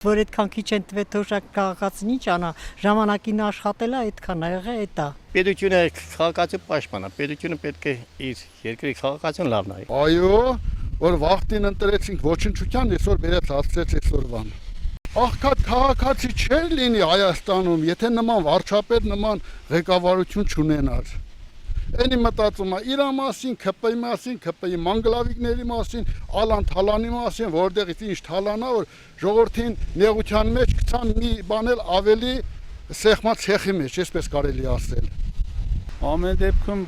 Որ այդքան քիչ են տվել թոշակ քաղաքացին ինչ անա, ժամանակին աշխատել է, այդքան ա եղել, էդ է։ Պետությունը քաղաքացու պաշտպանա, պետությունը պետք է իր երկրի քաղաքացուն լավ նայի։ Այո, որ վախտին ընտրեցինք ոչնչության, այսօր բերեց հասցրեց այսօրվան։ Աղքատ քաղաքացի չէր լինի Հայաստանում, եթե նման վարչապետ, նման ղեկավարություն չունենար։ Էնի մտածում է իր մասին, ԿՊ-ի մասին, ԿՊ-ի մանգլավիկների մասին, Ալան Թալանի մասին, որտեղից ինչ թալանա, որ ժողովրդին նեղության մեջ գցան մի բանել ավելի սեղմած ցեխի մեջ, այսպես կարելի ասել։ Ամեն դեպքում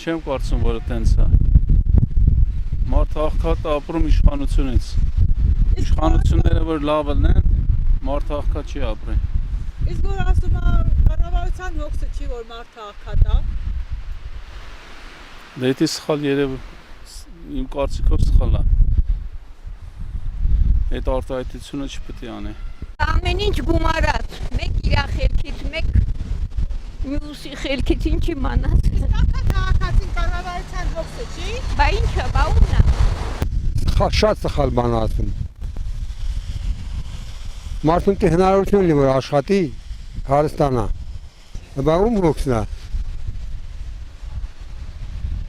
չեմ կարծում, որ այտենց է։ Մարդը աղքատ ապրում իշխանությունից։ Իշխանությունները որ լավ լինեն, մարդը աղքատ չի ապրի։ Իսկ որ ասում է կառավարության հոգսը չի, որ մարդը աղքատ է։ Դե դա սխալ երևի իմ կարծիքով սխալ է։ Այդ արտահայտությունը չպետք է անի։ Ամեն ինչ գումարած, մեկ իր խելքից, մեկ մյուսի խելքից ինչ իմանաս։ Աղքատ քաղաքացին կառավարության հոգսը չի։ Բա ինչա, բա ումն է։ Շատ սխալ բան ասում։ Մարդուն թե հնարավորություն ունի որ աշխատի, հարստանա։ Բա ում հոգսն է։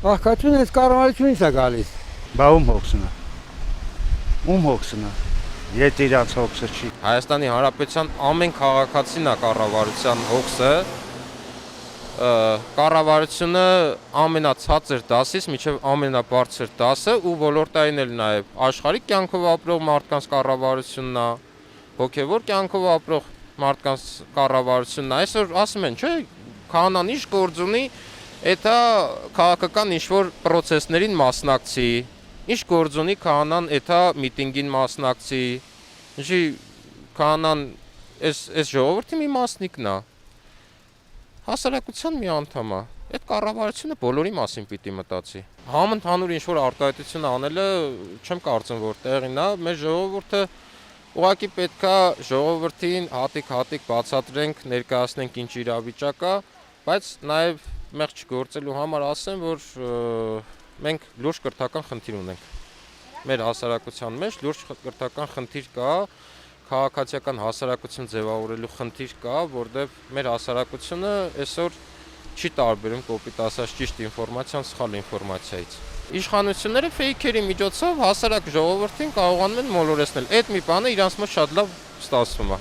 Աղքատությունը այս կառավարությունից է գալիս։ Բա ում հոգսն է։ Ում հոգսն է։ Եթե իրանց հոգսը չի։ Հայաստանի Հանրապետության ամեն քաղաքացին է կառավարության հոգսը։ Կառավարությունը ամենացածր դասից մինչև ամենաբարձր դասը ու ոլորտային էլ նաև աշխարհիկ կյանքով ապրող մարդկանց կառավարությունն է, հոգևոր կյանքով ապրող մարդկանց կառավարությունն է։ Այսօր ասում են, չէ, քահանան ինչ գործ ունի, դա քաղաքական ինչ-որ պրոցեսներին մասնակցի, ինչ գործ ունի քահանան, դա միտինգին մասնակցի, ինչի քահանան այս ժողովրդի մի մասնիկն է, հասարակության մի անդամ է, այդ կառավարությունը բոլորի մասին պիտի մտածի։ Համընդհանուր ինչ-որ արտահայտություն անելը չեմ կարծում, որ տեղին է, մեր ժողովուրդը ուղղակի պետք է ժողովրդին հատիկ բացատրենք, ներկայացնենք ինչ իրավիճակ է, բայց նաև մեղք չգործելու համար ասեմ, որ մենք լուրջ կրթական խնդիր ունենք։ Մեր հասարակության մեջ լուրջ կրթական խնդիր կա, քաղաքացիական հասարակություն ձևավորելու խնդիր կա, որտեղ մեր հասարակությունը այսօր չի տարբերում կոպիտ ասած ճիշտ ինֆորմացիան սխալ ինֆորմացիայից։ Իշխանությունները ֆեյքերի միջոցով հասարակ ժողովրդին կարողանում են մոլորեցնել։ Այդ մի բանը իրանց մոտ շատ լավ ստացվում է։